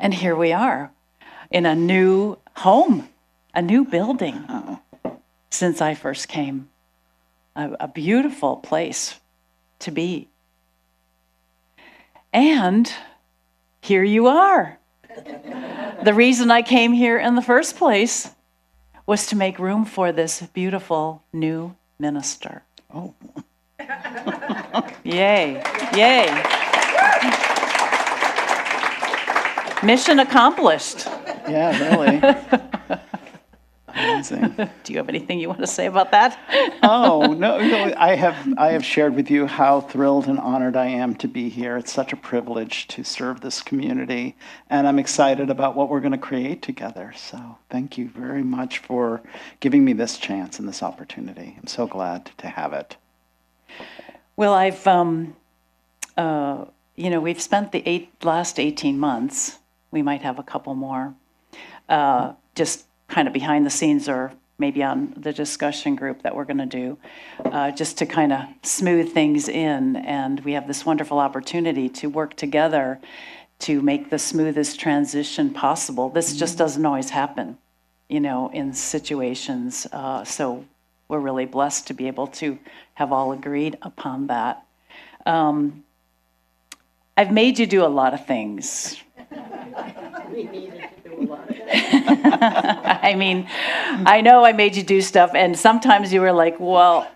And here we are in a new home, a new building since I first came. A beautiful place to be. And here you are. The reason I came here in the first place was to make room for this beautiful new minister. Oh. Yay, yay. Mission accomplished. Yeah, really. Amazing. Do you have anything you want to say about that? Oh, no, I have shared with you how thrilled and honored I am to be here. It's such a privilege to serve this community, and I'm excited about what we're going to create together. So thank you very much for giving me this chance and this opportunity. I'm so glad to have it. Well, I've, we've spent the last 18 months, we might have a couple more, just kind of behind the scenes or maybe on the discussion group that we're going to do, just to kind of smooth things in. And we have this wonderful opportunity to work together to make the smoothest transition possible. This just doesn't always happen, in situations. So we're really blessed to be able to have all agreed upon that. I've made you do a lot of things. We needed to do a lot of things. I mean, I know I made you do stuff, and sometimes you were like, well,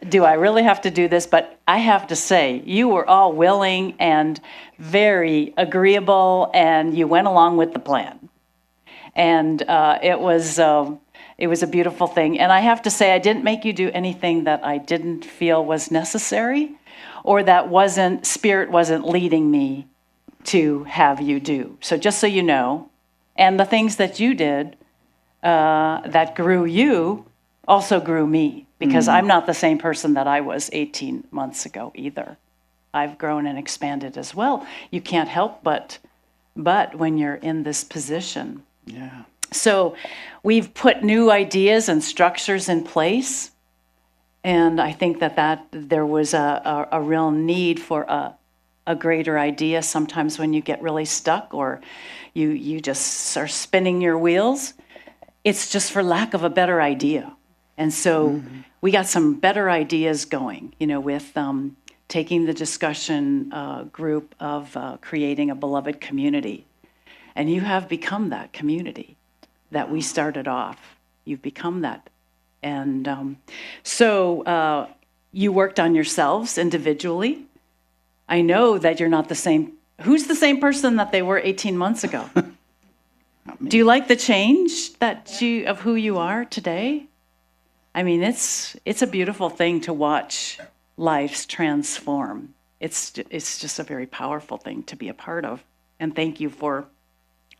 do I really have to do this? But I have to say, you were all willing and very agreeable, and you went along with the plan. And it was a beautiful thing. And I have to say, I didn't make you do anything that I didn't feel was necessary, or that Spirit wasn't leading me to have you do. So just so you know, and the things that you did that grew you also grew me, because I'm not the same person that I was 18 months ago either. I've grown and expanded as well. You can't help but when you're in this position. Yeah. So we've put new ideas and structures in place, and I think that there was a real need for a greater idea. Sometimes when you get really stuck or you just are spinning your wheels, it's just for lack of a better idea. And so we got some better ideas going, with taking the discussion group of creating a beloved community. And you have become that community that we started off. You've become that. And so you worked on yourselves individually. I know that you're not the same. Who's the same person that they were 18 months ago? Do you like the change of who you are today? I mean, it's a beautiful thing to watch lives transform. It's just a very powerful thing to be a part of. And thank you for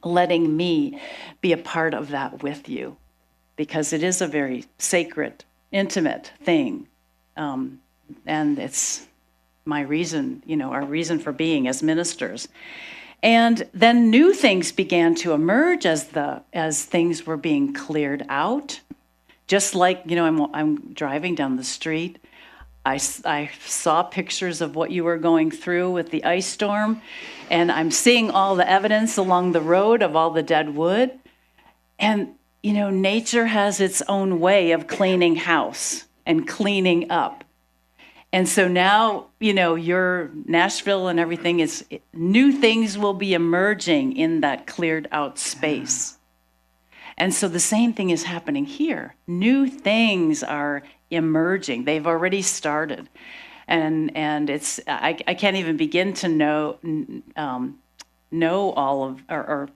letting me be a part of that with you, because it is a very sacred, intimate thing. And it's my reason, our reason for being as ministers. And then new things began to emerge as things were being cleared out. Just like, I'm driving down the street. I saw pictures of what you were going through with the ice storm, and I'm seeing all the evidence along the road of all the dead wood. And, nature has its own way of cleaning house and cleaning up. And so now, your Nashville and everything new things will be emerging in that cleared out space. And so the same thing is happening here. New things are emerging. They've already started. And I can't even begin to know all of, or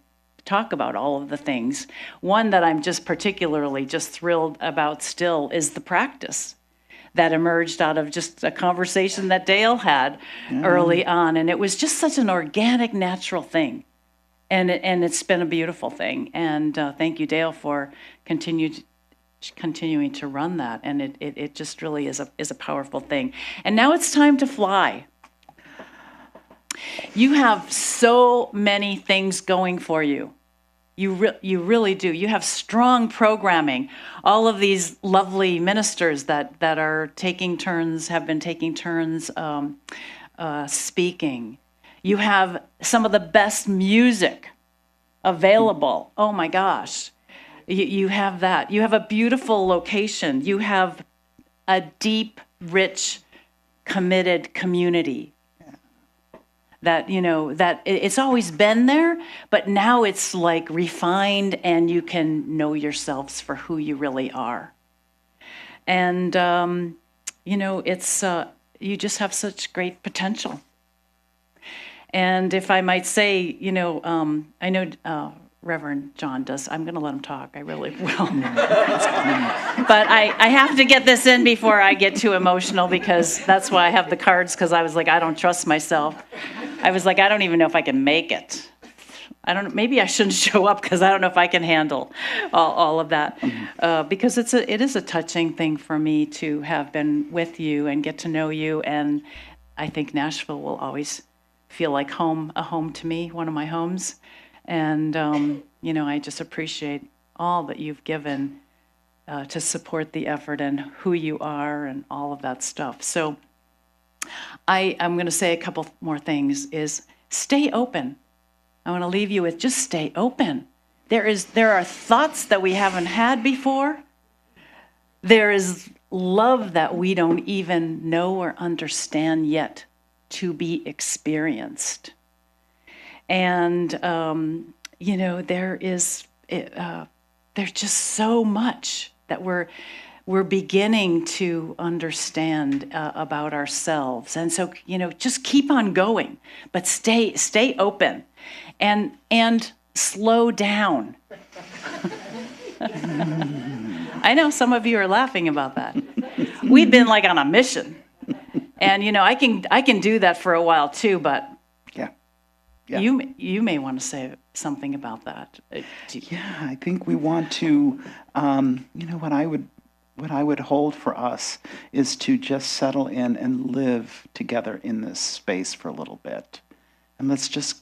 talk about all of the things. One that I'm just particularly thrilled about still is the practice that emerged out of just a conversation that Dale had early on. And it was just such an organic, natural thing. And it's been a beautiful thing. And thank you, Dale, for continuing to run that. And it just really is a powerful thing. And now it's time to fly. You have so many things going for you. You really do. You have strong programming. All of these lovely ministers that are have been taking turns speaking. You have some of the best music available. Oh my gosh. You have that. You have a beautiful location. You have a deep, rich, committed community. That, that it's always been there, but now it's like refined and you can know yourselves for who you really are. And, it's, you just have such great potential. And if I might say, I know Reverend John does, I'm going to let him talk, I really will. But I have to get this in before I get too emotional, because that's why I have the cards, because I was like, I don't trust myself. I was like, I don't even know if I can make it. Maybe I shouldn't show up, because I don't know if I can handle all of that. Because it is a touching thing for me to have been with you and get to know you. And I think Nashville will always feel like a home to me, one of my homes. And, I just appreciate all that you've given to support the effort and who you are and all of that stuff. So I'm going to say a couple more things is stay open. I want to leave you with just stay open. There are thoughts that we haven't had before. There is love that we don't even know or understand yet to be experienced. And, there's just so much that we're beginning to understand about ourselves. And so, just keep on going, but stay open and slow down. I know some of you are laughing about that. We've been like on a mission. And, I can do that for a while too, but yeah. You may want to say something about that. Yeah, I think we want to, what I would hold for us is to just settle in and live together in this space for a little bit. And let's just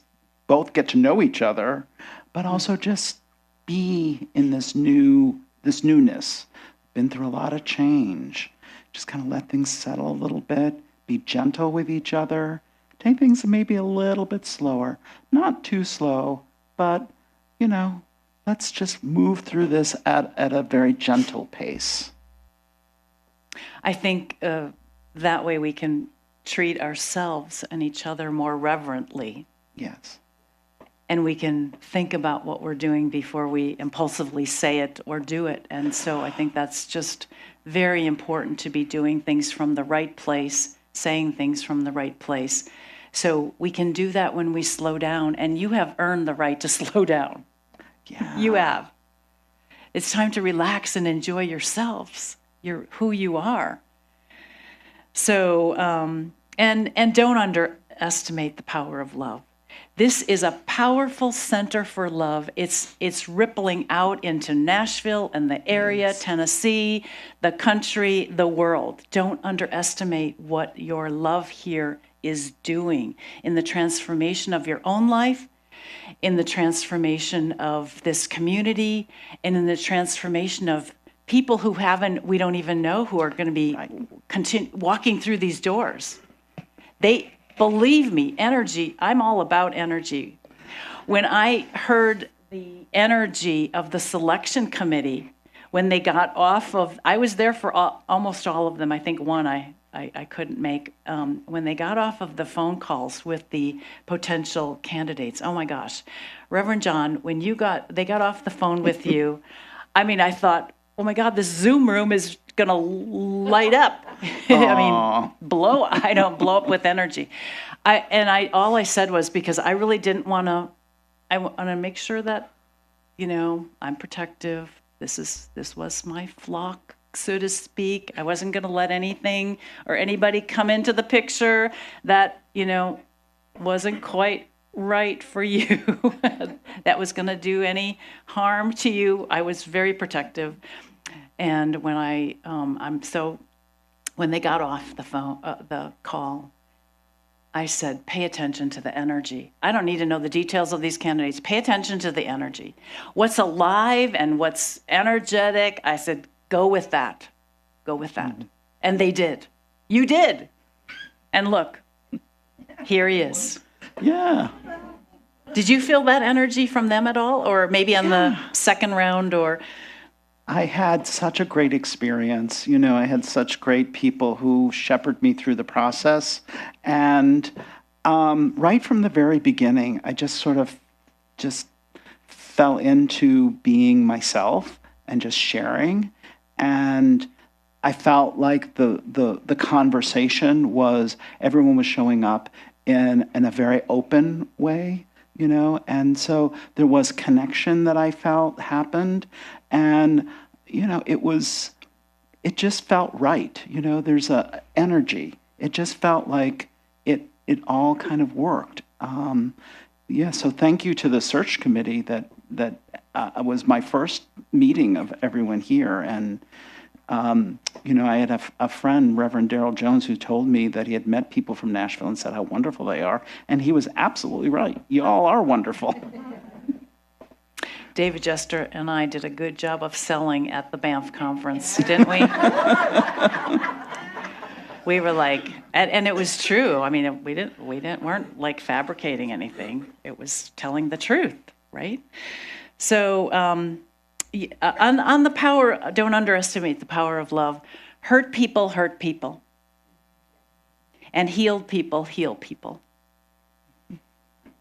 both get to know each other, but also just be in this newness. Been through a lot of change. Just kind of let things settle a little bit, be gentle with each other, take things maybe a little bit slower, not too slow, but, let's just move through this at a very gentle pace. I think that way we can treat ourselves and each other more reverently. Yes. And we can think about what we're doing before we impulsively say it or do it. And so I think that's just very important, to be doing things from the right place, saying things from the right place. So we can do that when we slow down. And you have earned the right to slow down. Yeah. You have. It's time to relax and enjoy yourselves, who you are. So, and don't underestimate the power of love. This is a powerful center for love. It's rippling out into Nashville and the area, yes. Tennessee, the country, the world. Don't underestimate what your love here is doing in the transformation of your own life, in the transformation of this community, and in the transformation of people who we don't even know, who are going to be walking through these doors. Believe me, energy, I'm all about energy. When I heard the energy of the selection committee, when they got off of, I was there for almost all of them. I think one I couldn't make. When they got off of the phone calls with the potential candidates, oh my gosh. Reverend John, when they got off the phone with you, I thought, oh my God, this Zoom room is going to light up. Blow up with energy. All I said was, because I really didn't want to, I want to make sure that, I'm protective. This was my flock, so to speak. I wasn't going to let anything or anybody come into the picture that, wasn't quite right for you, that was going to do any harm to you. I was very protective. And when when they got off the call, I said, pay attention to the energy. I don't need to know the details of these candidates. Pay attention to the energy. What's alive and what's energetic, I said, go with that. Go with that. Mm-hmm. And they did. You did. And look, here he is. Yeah. Did you feel that energy from them at all? Or maybe on the second round or? I had such a great experience. I had such great people who shepherded me through the process. And right from the very beginning, I just sort of just fell into being myself and just sharing. And I felt like the conversation was, everyone was showing up in a very open way, and so there was connection that I felt happened. And, it just felt right. There's a energy. It just felt like it all kind of worked. So thank you to the search committee that was my first meeting of everyone here. And, I had a friend, Reverend Darrell Jones, who told me that he had met people from Nashville and said how wonderful they are. And he was absolutely right. You all are wonderful. David Jester and I did a good job of selling at the Banff conference, didn't we? We were like, and it was true. I mean, we weren't like fabricating anything. It was telling the truth, right? So on the power, don't underestimate the power of love. Hurt people, and healed people, heal people.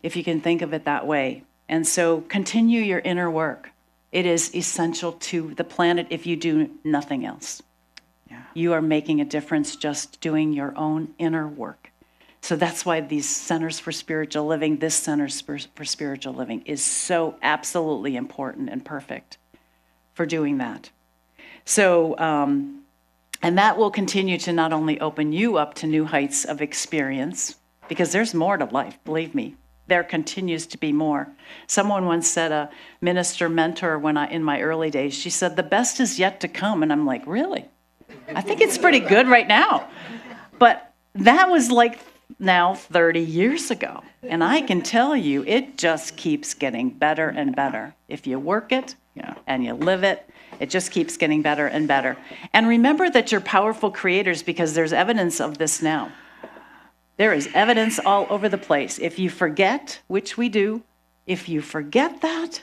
If you can think of it that way. And so continue your inner work. It is essential to the planet if you do nothing else. Yeah. You are making a difference just doing your own inner work. So that's why these centers for spiritual living, this Centers for Spiritual Living is so absolutely important and perfect for doing that. So, and that will continue to not only open you up to new heights of experience, because there's more to life, believe me. There continues to be more. Someone once said, a minister mentor in my early days, she said, the best is yet to come. And I'm like, really? I think it's pretty good right now. But that was like now 30 years ago. And I can tell you, it just keeps getting better and better. If you work it and you live it, it just keeps getting better and better. And remember that you're powerful creators, because there's evidence of this now. There is evidence all over the place. If you forget, which we do, if you forget that,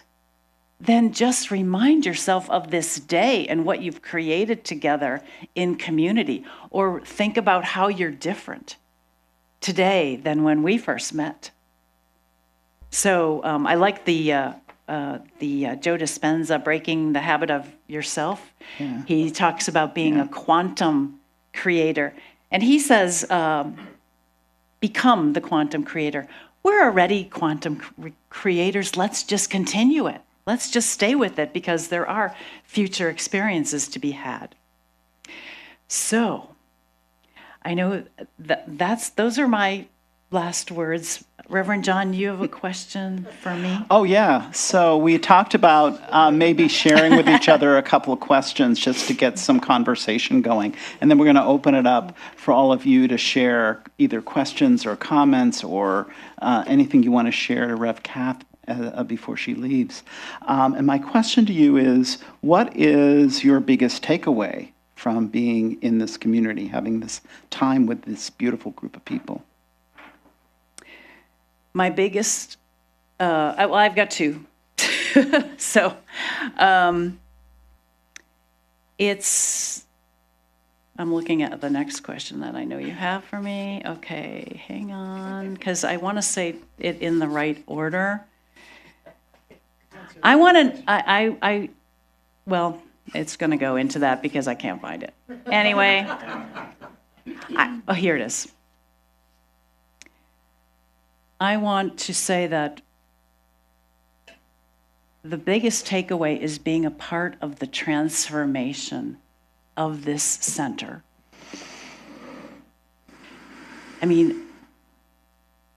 then just remind yourself of this day and what you've created together in community, or think about how you're different today than when we first met. So I like the Joe Dispenza, Breaking the Habit of Yourself. Yeah. He talks about being a quantum creator. And he says, become the quantum creator. We're already quantum creators. Let's just continue it. Let's just stay with it, because there are future experiences to be had. So I know those are my last words. Reverend John, you have a question for me? Oh, yeah. So we talked about maybe sharing with each other a couple of questions just to get some conversation going. And then we're going to open it up for all of you to share either questions or comments or anything you want to share to Rev Cath before she leaves. And my question to you is, what is your biggest takeaway from being in this community, having this time with this beautiful group of people? My biggest, well, I've got two. So I'm looking at the next question that I know you have for me. Okay, hang on, because I want to say it in the right order. Well, it's going to go into that because I can't find it. Anyway, here it is. I want to say that the biggest takeaway is being a part of the transformation of this center. I mean,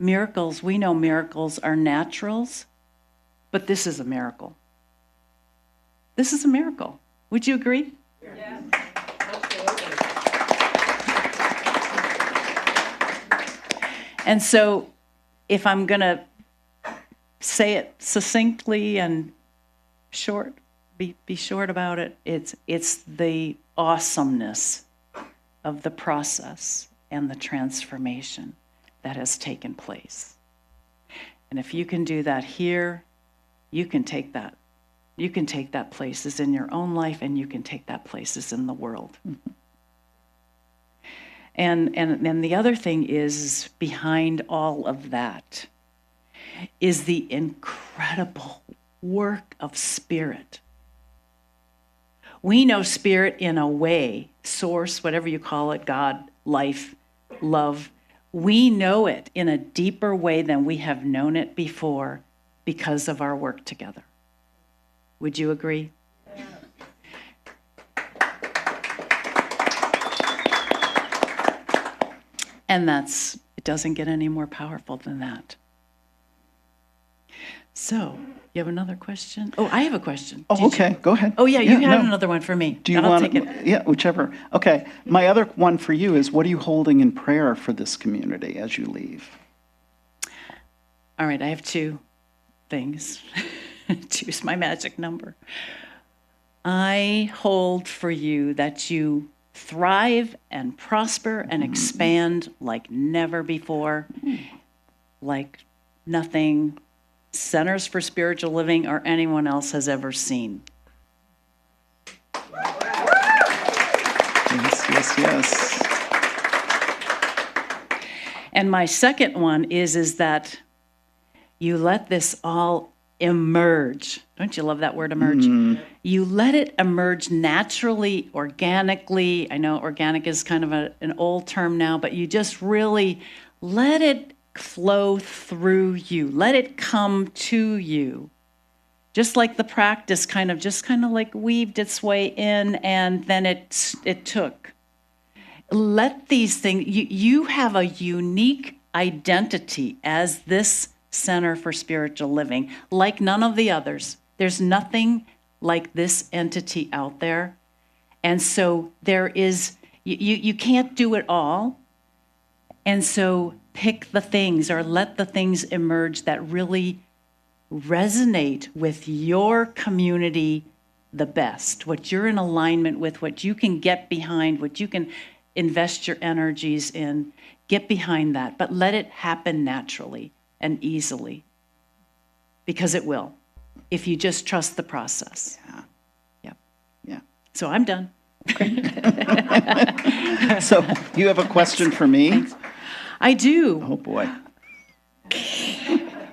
miracles, we know miracles are naturals, but this is a miracle. This is a miracle. Would you agree? Yes. Absolutely. And so, if I'm going to say it succinctly and short, be short about it, it's the awesomeness of the process and the transformation that has taken place. And if you can do that here, you can take that. You can take that places in your own life, and you can take that places in the world. And the other thing is behind all of that is the incredible work of Spirit. We know Spirit in a way, source, whatever you call it, God, life, love. We know it in a deeper way than we have known it before because of our work together. Would you agree? And it doesn't get any more powerful than that. So, you have another question? Oh, I have a question. Oh, okay, go ahead. Oh, yeah, you had no. another one for me. Do you I'll want take it. Yeah, whichever. Okay, my other one for you is, what are you holding in prayer for this community as you leave? All right, I have two things. Choose my magic number. I hold for you that you thrive and prosper and expand like never before, like nothing Centers for Spiritual Living or anyone else has ever seen. Yes. And my second one is that you let this all emerge. Don't you love that word, emerge? You let it emerge naturally, organically. I know organic is kind of an old term now, but you just really let it flow through you. Let it come to you. Just like the practice kind of like weaved its way in, and then it took. Let these things, you have a unique identity as this Center for Spiritual Living, like none of the others. There's nothing like this entity out there. And so there is, you can't do it all. And so pick the things or let the things emerge that really resonate with your community the best, what you're in alignment with, what you can get behind, what you can invest your energies in. Get behind that, but let it happen naturally and easily, because it will, if you just trust the process. Yeah. So I'm done. So you have a question for me? Thanks. I do. Oh, boy.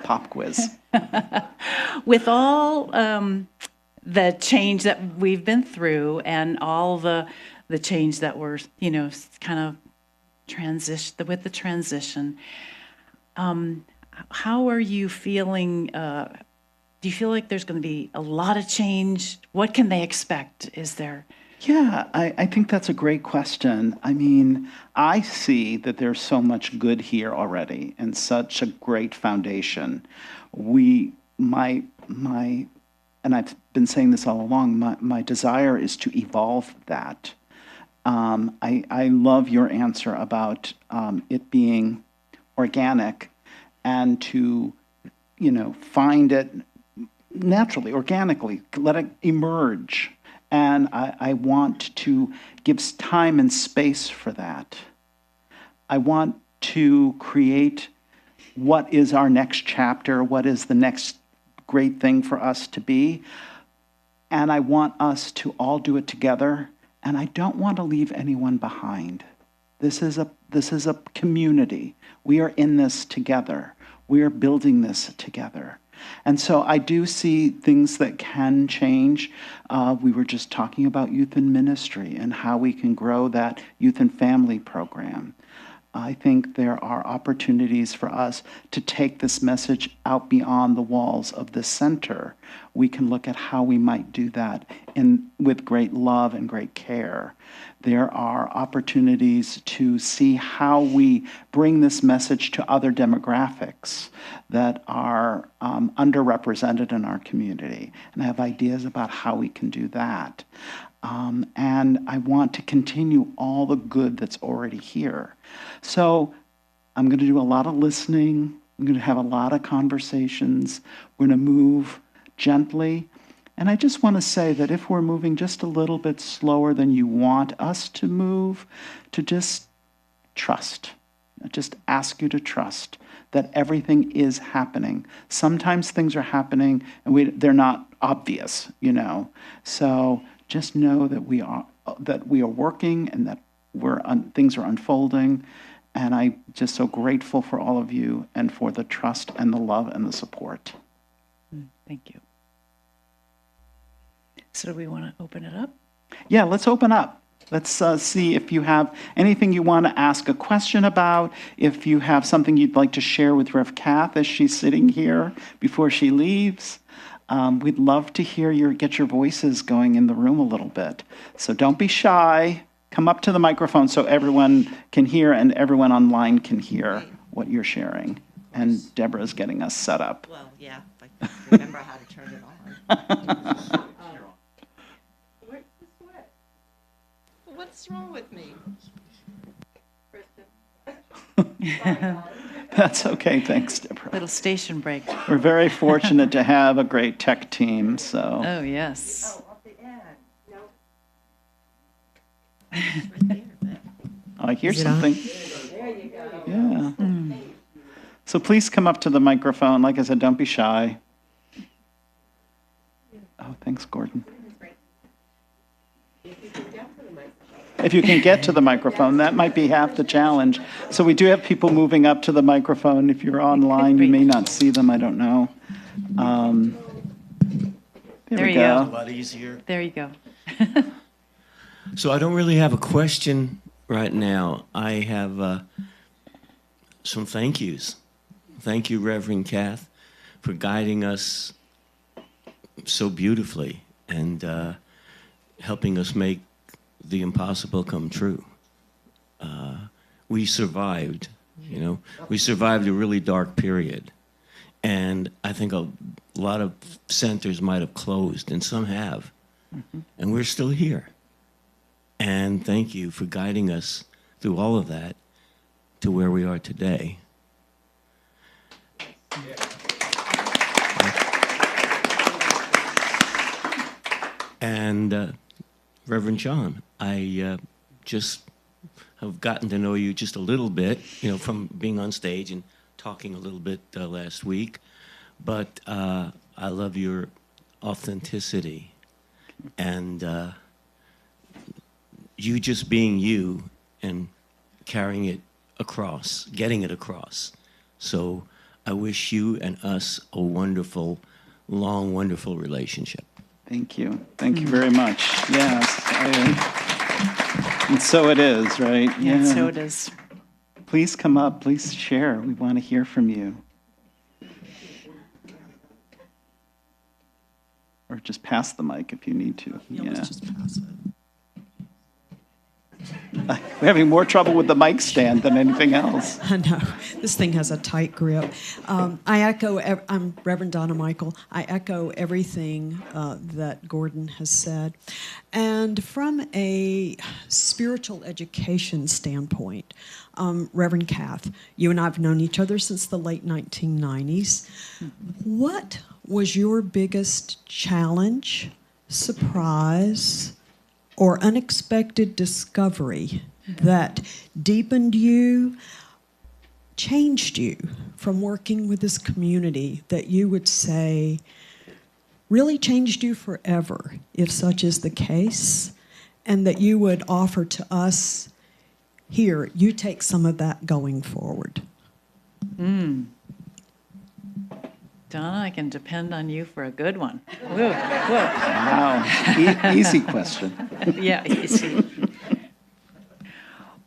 Pop quiz. With all the change that we've been through and all the change that we're, kind of with the transition, how are you feeling? Do you feel like there's going to be a lot of change? What can they expect? Is there? Yeah, I think that's a great question. I mean, I see that there's so much good here already and such a great foundation. And I've been saying this all along, my desire is to evolve that. I love your answer about it being organic and to, find it naturally, organically, let it emerge. And I want to give time and space for that. I want to create what is our next chapter, what is the next great thing for us to be. And I want us to all do it together. And I don't want to leave anyone behind. This is a community. We are in this together. We are building this together. And so I do see things that can change. We were just talking about youth and ministry and how we can grow that youth and family program. I think there are opportunities for us to take this message out beyond the walls of the center. We can look at how we might do that with great love and great care. There are opportunities to see how we bring this message to other demographics that are underrepresented in our community. And I have ideas about how we can do that. And I want to continue all the good that's already here. So I'm going to do a lot of listening. I'm going to have a lot of conversations. We're going to move gently. And I just want to say that if we're moving just a little bit slower than you want us to move, to just trust. I just ask you to trust that everything is happening. Sometimes things are happening and they're not obvious, you know. So just know that we are working and that things are unfolding. And I'm just so grateful for all of you and for the trust and the love and the support. Thank you. So do we want to open it up? Yeah, let's open up. Let's see if you have anything you want to ask a question about, if you have something you'd like to share with Rev Cath as she's sitting here before she leaves. We'd love to get your voices going in the room a little bit. So don't be shy. Come up to the microphone so everyone can hear and everyone online can hear what you're sharing. And Deborah's getting us set up. Well, yeah, if I remember how to turn it on. What's wrong with me? That's okay. Thanks, Deborah. Little station break. We're very fortunate to have a great tech team. So. Oh, yes. I hear something. There you go. Yeah. So please come up to the microphone. Like I said, don't be shy. Oh, thanks, Gordon. If you can get to the microphone, that might be half the challenge. So we do have people moving up to the microphone. If you're online, you may not see them. I don't know. There we you go. go. A lot easier. There you go. So I don't really have a question right now. I have some thank yous. Thank you, Reverend Cath, for guiding us so beautifully and helping us make the impossible come true. We survived, you know. We survived a really dark period. And I think a lot of centers might have closed, and some have. Mm-hmm. And we're still here. And thank you for guiding us through all of that to where we are today. And Reverend John, I just have gotten to know you just a little bit, you know, from being on stage and talking a little bit last week. But I love your authenticity and you just being you and carrying it across, getting it across. So I wish you and us a wonderful, long, wonderful relationship. Thank you. Thank you very much. Yes. And so it is, right? Yeah, so it is. Please come up. Please share. We want to hear from you. Or just pass the mic if you need to. Yeah, let's just pass it. We're having more trouble with the mic stand than anything else. I know. This thing has a tight grip. I'm Reverend Donna Michael. I echo everything that Gordon has said. And from a spiritual education standpoint, Reverend Cath, you and I have known each other since the late 1990s. What was your biggest challenge, surprise, or unexpected discovery that deepened you, changed you from working with this community that you would say really changed you forever, if such is the case, and that you would offer to us, here, you take some of that going forward? Donna, I can depend on you for a good one. Whoa, whoa. Wow. Easy question. Yeah, easy.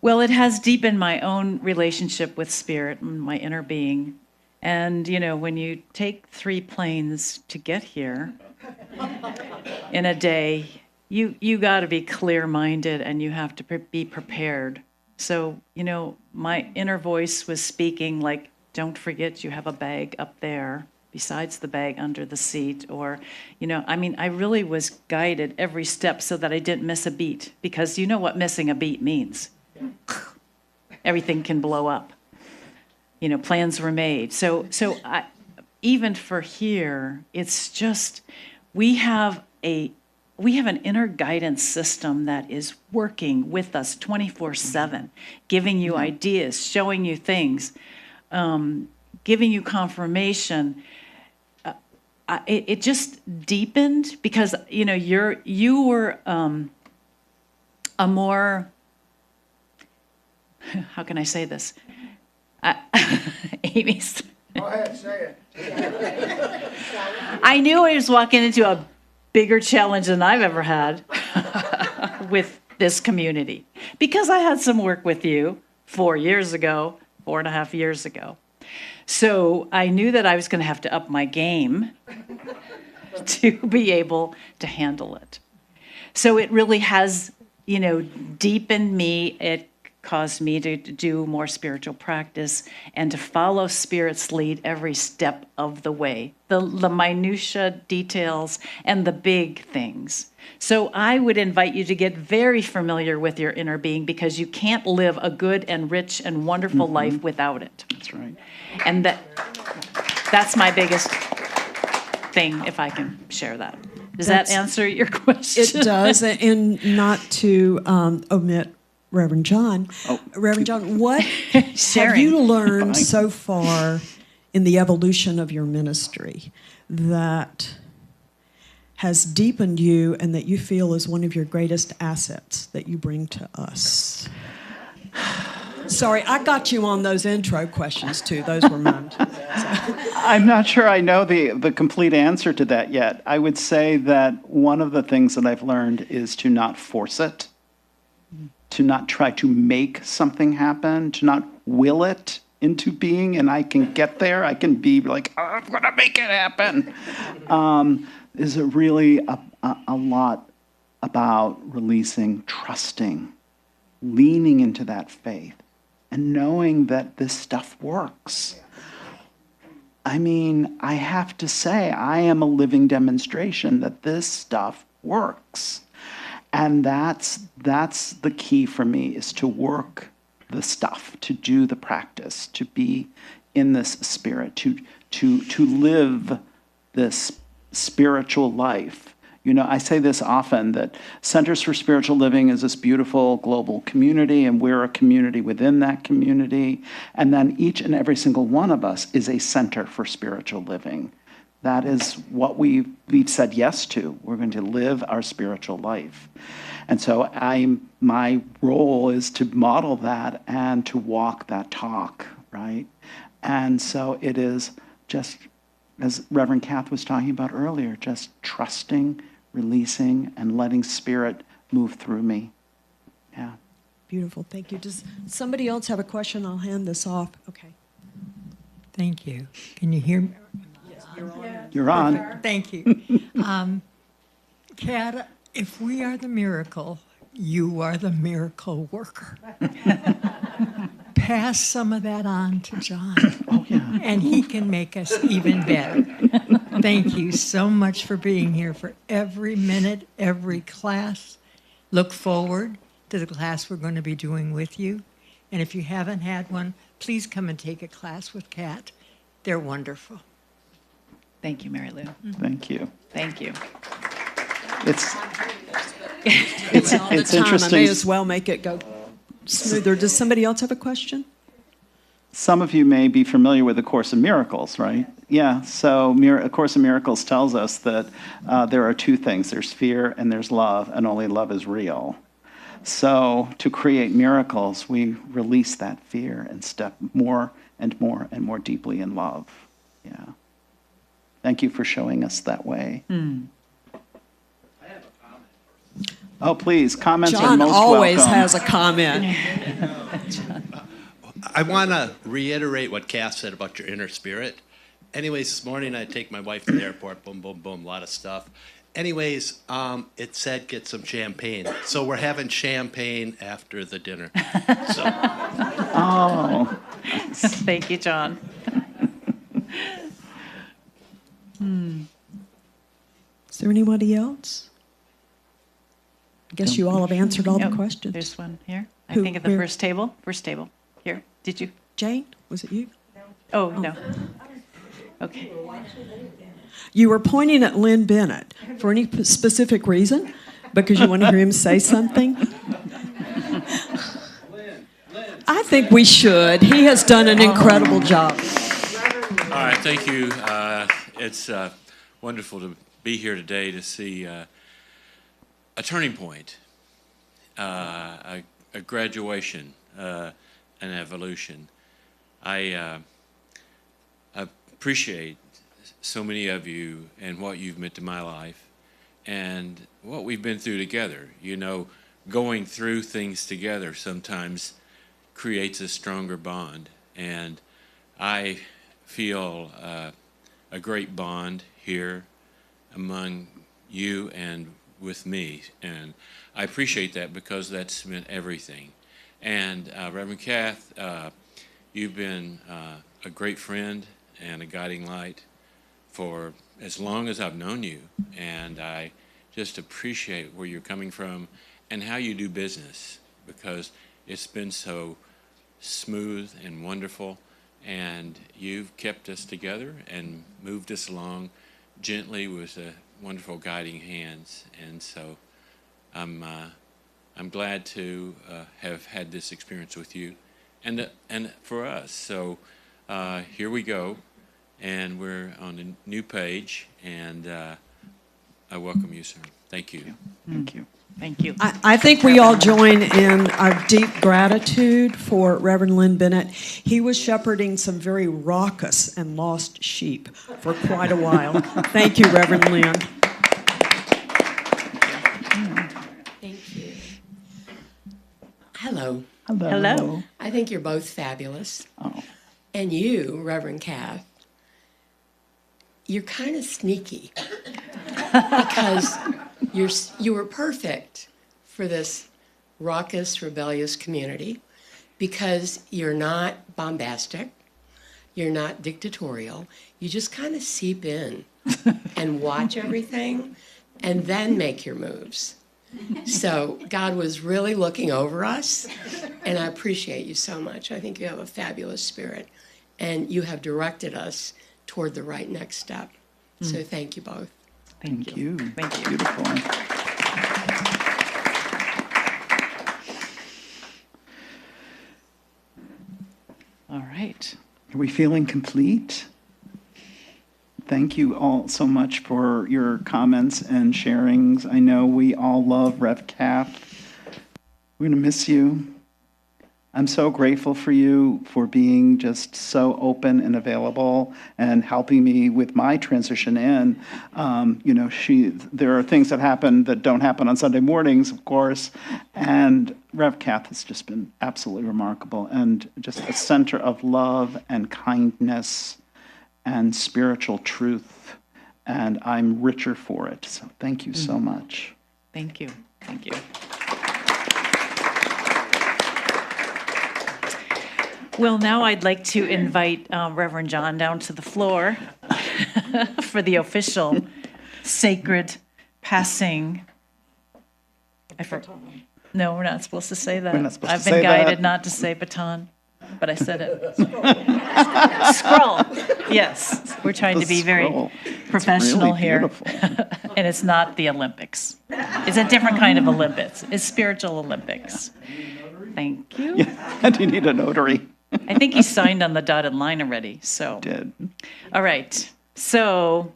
Well, it has deepened my own relationship with spirit and my inner being. And, you know, when you take 3 planes to get here in a day, you got to be clear-minded and you have to be prepared. So, you know, my inner voice was speaking like, don't forget you have a bag up there besides the bag under the seat. Or, you know, I mean, I really was guided every step so that I didn't miss a beat, because you know what missing a beat means. Everything can blow up. You know, plans were made. So even for here, it's just, we have an inner guidance system that is working with us 24/7, giving you ideas, showing you things. giving you confirmation, it just deepened because, you know, you were a more, how can I say this? Amy's. Go ahead, say it. I knew I was walking into a bigger challenge than I've ever had with this community because I had some work with you 4 years ago, 4.5 years ago. So I knew that I was going to have to up my game to be able to handle it. So it really has, you know, deepened me. It caused me to do more spiritual practice and to follow Spirit's lead every step of the way, the minutia details and the big things. So I would invite you to get very familiar with your inner being because you can't live a good and rich and wonderful life without it. That's right. And that's my biggest thing, if I can share that. Does that answer your question? It does, and not to omit Reverend John. Oh. Reverend John, what have Sharing. you learned Fine. so far in the evolution of your ministry that has deepened you and that you feel is one of your greatest assets that you bring to us? Sorry, I got you on those intro questions too. Those were mine. I'm not sure I know the complete answer to that yet. I would say that one of the things that I've learned is to not force it, to not try to make something happen, to not will it into being, and I can get there. I can be like, oh, I'm going to make it happen. Is it really a lot about releasing, trusting, leaning into that faith, and knowing that this stuff works. I mean, I have to say, I am a living demonstration that this stuff works. And that's the key for me, is to work the stuff, to do the practice, to be in this spirit, to live this spiritual life. You know, I say this often, that Centers for Spiritual Living is this beautiful global community, and we're a community within that community. And then each and every single one of us is a center for spiritual living. That is what we've said yes to. We're going to live our spiritual life. And so my role is to model that and to walk that talk, right? And so it is just, as Reverend Cath was talking about earlier, just trusting, releasing, and letting Spirit move through me. Yeah. Beautiful, thank you. Does somebody else have a question? I'll hand this off. Okay. Thank you. Can you hear me? You're on. Thank you. Cath, if we are the miracle, you are the miracle worker. Pass some of that on to John. Oh, yeah. And he can make us even better. Thank you so much for being here for every minute, every class. Look forward to the class we're going to be doing with you. And if you haven't had one, please come and take a class with Cath. They're wonderful. Thank you, Mary Lou. Thank you. Thank you. It's All the time, interesting. I may as well make it go smoother. Does somebody else have a question? Some of you may be familiar with the Course in Miracles, right? Yeah, so A Course in Miracles tells us that there are two things. There's fear and there's love, and only love is real. So to create miracles, we release that fear and step more and more and more deeply in love. Yeah. Thank you for showing us that way. Oh, please, comments are John most always welcome. has a comment. I want to reiterate what Cath said about your inner spirit. Anyways, this morning I take my wife to the airport, boom, boom, boom, a lot of stuff. Anyways, it said get some champagne. So we're having champagne after the dinner. So, Oh, Thank you, John. Is there anybody else? I guess you all have answered all the Yep, questions. There's one here. I Who- think at the where? first table. First table. Here. Did you? Jane, was it you? Oh, no. Okay. You were pointing at Lynn Bennett for any specific reason? Because you want to hear him say something? I think we should. He has done an incredible job. thank you. It's wonderful to be here today to see a turning point, a graduation, an evolution. I appreciate so many of you and what you've meant to my life and what we've been through together. You know, going through things together sometimes creates a stronger bond. And I feel a great bond here among you and with me. And I appreciate that because that's meant everything. And Reverend Cath, you've been a great friend and a guiding light for as long as I've known you. And I just appreciate where you're coming from and how you do business, because it's been so smooth and wonderful, and you've kept us together and moved us along gently with wonderful guiding hands. And so I'm glad to have had this experience with you and for us. So here we go, and we're on a new page, and I welcome you, sir. Thank you. Thank you. Thank you. I think we all join in our deep gratitude for Reverend Lynn Bennett. He was shepherding some very raucous and lost sheep for quite a while. Thank you, Reverend Lynn. Thank you. Hello. Hello. Hello. I think you're both fabulous. Oh, And you, Reverend Cath, you're kind of sneaky because you were perfect for this raucous, rebellious community because you're not bombastic, you're not dictatorial. You just kind of seep in and watch everything and then make your moves. So God was really looking over us, and I appreciate you so much. I think you have a fabulous spirit, and you have directed us toward the right next step. So thank you both. thank you. Thank you. Beautiful. All right. Are we feeling complete? Thank you all so much for your comments and sharings. I know we all love Rev Cath. We're going to miss you. I'm so grateful for you for being just so open and available and helping me with my transition in. There are things that happen that don't happen on Sunday mornings, of course, and Rev Cath has just been absolutely remarkable and just a center of love and kindness and spiritual truth, and I'm richer for it. So thank you so much. Thank you. Thank you. Well, now I'd like to invite Reverend John down to the floor for the official sacred passing. No, we're not supposed to say that. We're not supposed to I've been say that. guided not to say baton, but I said it. Scroll. Yes, we're trying to be very Scroll. professional Really here. beautiful. And it's not the Olympics. It's a different kind of Olympics. It's spiritual Olympics. Thank you. Yeah, and you need a notary. I think he signed on the dotted line already, so. Did. All right. So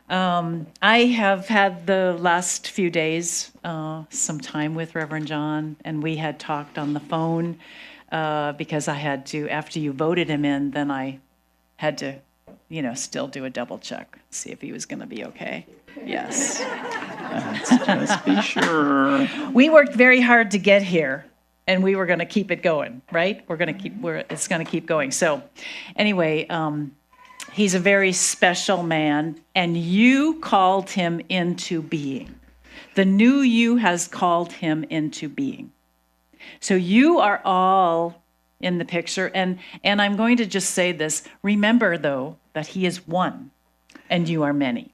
I have had the last few days some time with Reverend John, and we had talked on the phone because I had to, after you voted him in, then I had to, still do a double check, see if he was going to be okay. Yes. Let's just be sure. We worked very hard to get here, and we were going to keep it going, right? It's going to keep going. So anyway, he's a very special man, and you called him into being. The new you has called him into being. So you are all in the picture, and I'm going to just say this. Remember, though, that he is one, and you are many.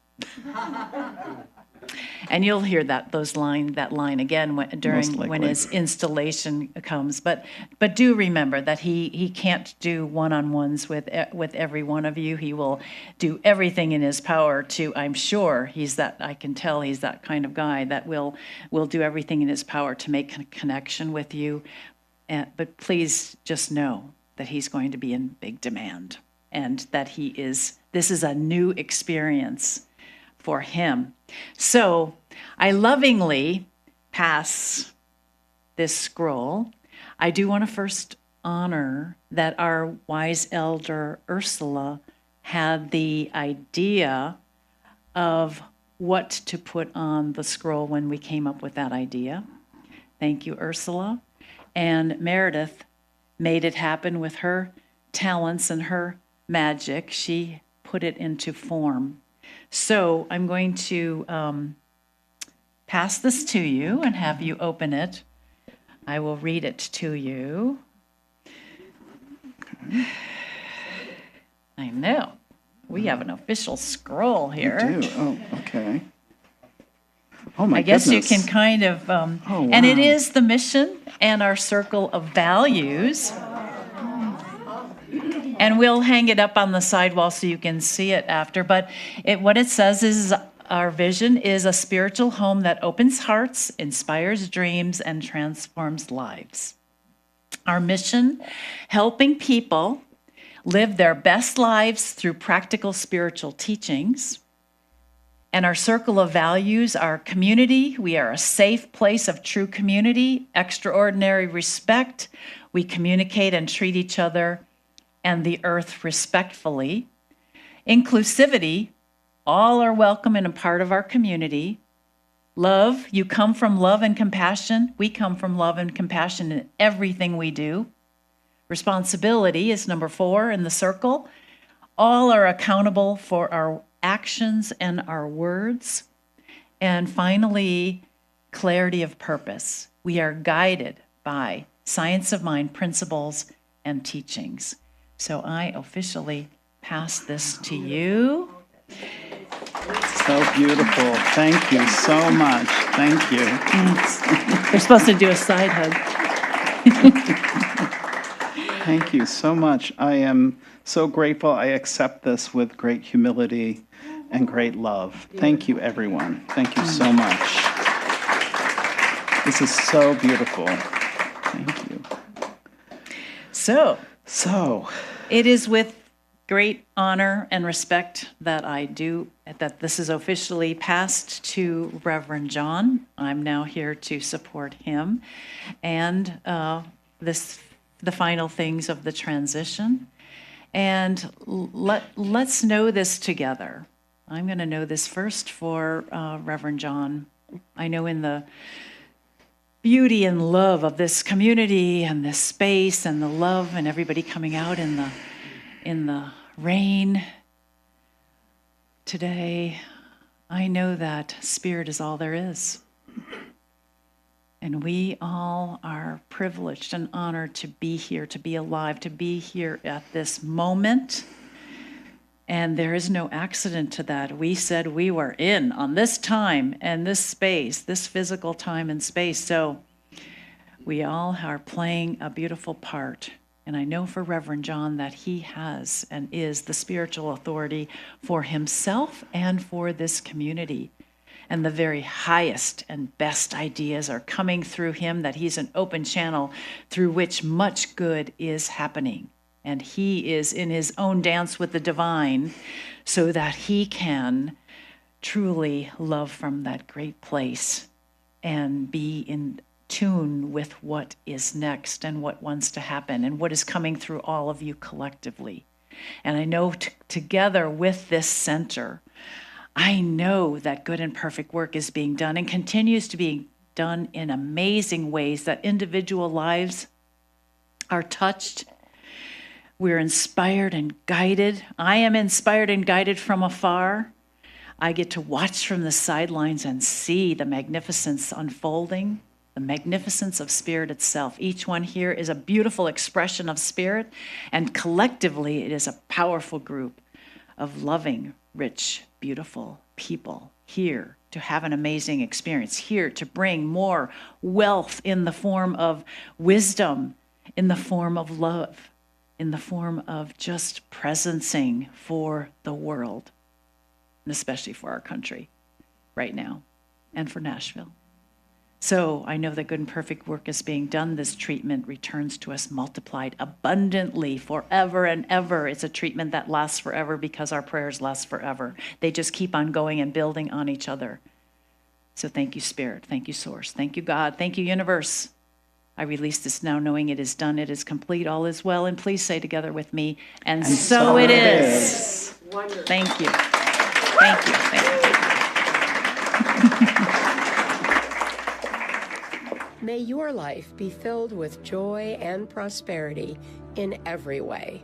And you'll hear that line again when his installation comes. But do remember that he can't do one-on-ones with every one of you. He will do everything in his power to. I'm sure I can tell he's that kind of guy that will do everything in his power to make a connection with you. But please just know that he's going to be in big demand. and that this is a new experience for him. So I lovingly pass this scroll. I do want to first honor that our wise elder Ursula had the idea of what to put on the scroll when we came up with that idea. Thank you, Ursula. And Meredith made it happen with her talents and her magic. She put it into form. So I'm going to pass this to you and have you open it. I will read it to you. Okay. I know. We have an official scroll here. You do? Oh, okay. Oh, my I guess goodness. you can kind of, and it is the mission and our circle of values. And we'll hang it up on the sidewall so you can see it after. But what it says is our vision is a spiritual home that opens hearts, inspires dreams, and transforms lives. Our mission, helping people live their best lives through practical spiritual teachings. And our circle of values, our community, we are a safe place of true community, extraordinary respect. We communicate and treat each other and the earth respectfully. Inclusivity, all are welcome and a part of our community. Love, you come from love and compassion. We come from love and compassion in everything we do. Responsibility is number 4 in the circle. All are accountable for our actions and our words. And finally, clarity of purpose. We are guided by science of mind principles and teachings. So I officially pass this to you. So beautiful. Thank you so much. Thank you. We're supposed to do a side hug. Thank you so much. I am so grateful. I accept this with great humility and great love. Thank you, everyone. Thank you so much. This is so beautiful. Thank you. So So, it is with great honor and respect that that this is officially passed to Reverend John. I'm now here to support him and the final things of the transition. And let's know this together. I'm going to know this first for Reverend John. I know in the beauty and love of this community and this space and the love and everybody coming out in the rain today, I know that spirit is all there is. And we all are privileged and honored to be here, to be alive, to be here at this moment. And there is no accident to that. We said we were in on this time and this space, this physical time and space. So we all are playing a beautiful part. And I know for Reverend John that he has and is the spiritual authority for himself and for this community. And the very highest and best ideas are coming through him, that he's an open channel through which much good is happening. And he is in his own dance with the divine so that he can truly love from that great place and be in tune with what is next and what wants to happen and what is coming through all of you collectively. And I know together with this center, I know that good and perfect work is being done and continues to be done in amazing ways, that individual lives are touched. We're inspired and guided. I am inspired and guided from afar. I get to watch from the sidelines and see the magnificence unfolding, the magnificence of spirit itself. Each one here is a beautiful expression of spirit, and collectively it is a powerful group of loving, rich, beautiful people here to have an amazing experience, here to bring more wealth in the form of wisdom, in the form of love, in the form of just presencing for the world, and especially for our country right now and for Nashville. So I know that good and perfect work is being done. This treatment returns to us multiplied abundantly forever and ever. It's a treatment that lasts forever because our prayers last forever. They just keep on going and building on each other. So thank you, Spirit. Thank you, Source. Thank you, God. Thank you, Universe. I release this now knowing it is done, it is complete, all is well. And please say together with me, and so it is. Wonderful. Thank you. Thank you. Thank you. May your life be filled with joy and prosperity in every way.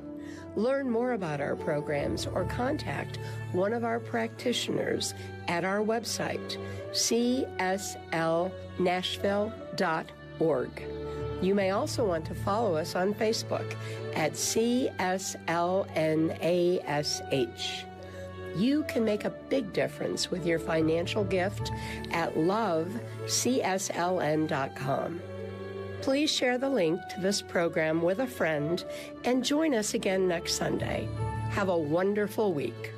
Learn more about our programs or contact one of our practitioners at our website, CSLNashville.org. You may also want to follow us on Facebook at CSLNASH. You can make a big difference with your financial gift at lovecsln.com. Please share the link to this program with a friend and join us again next Sunday. Have a wonderful week.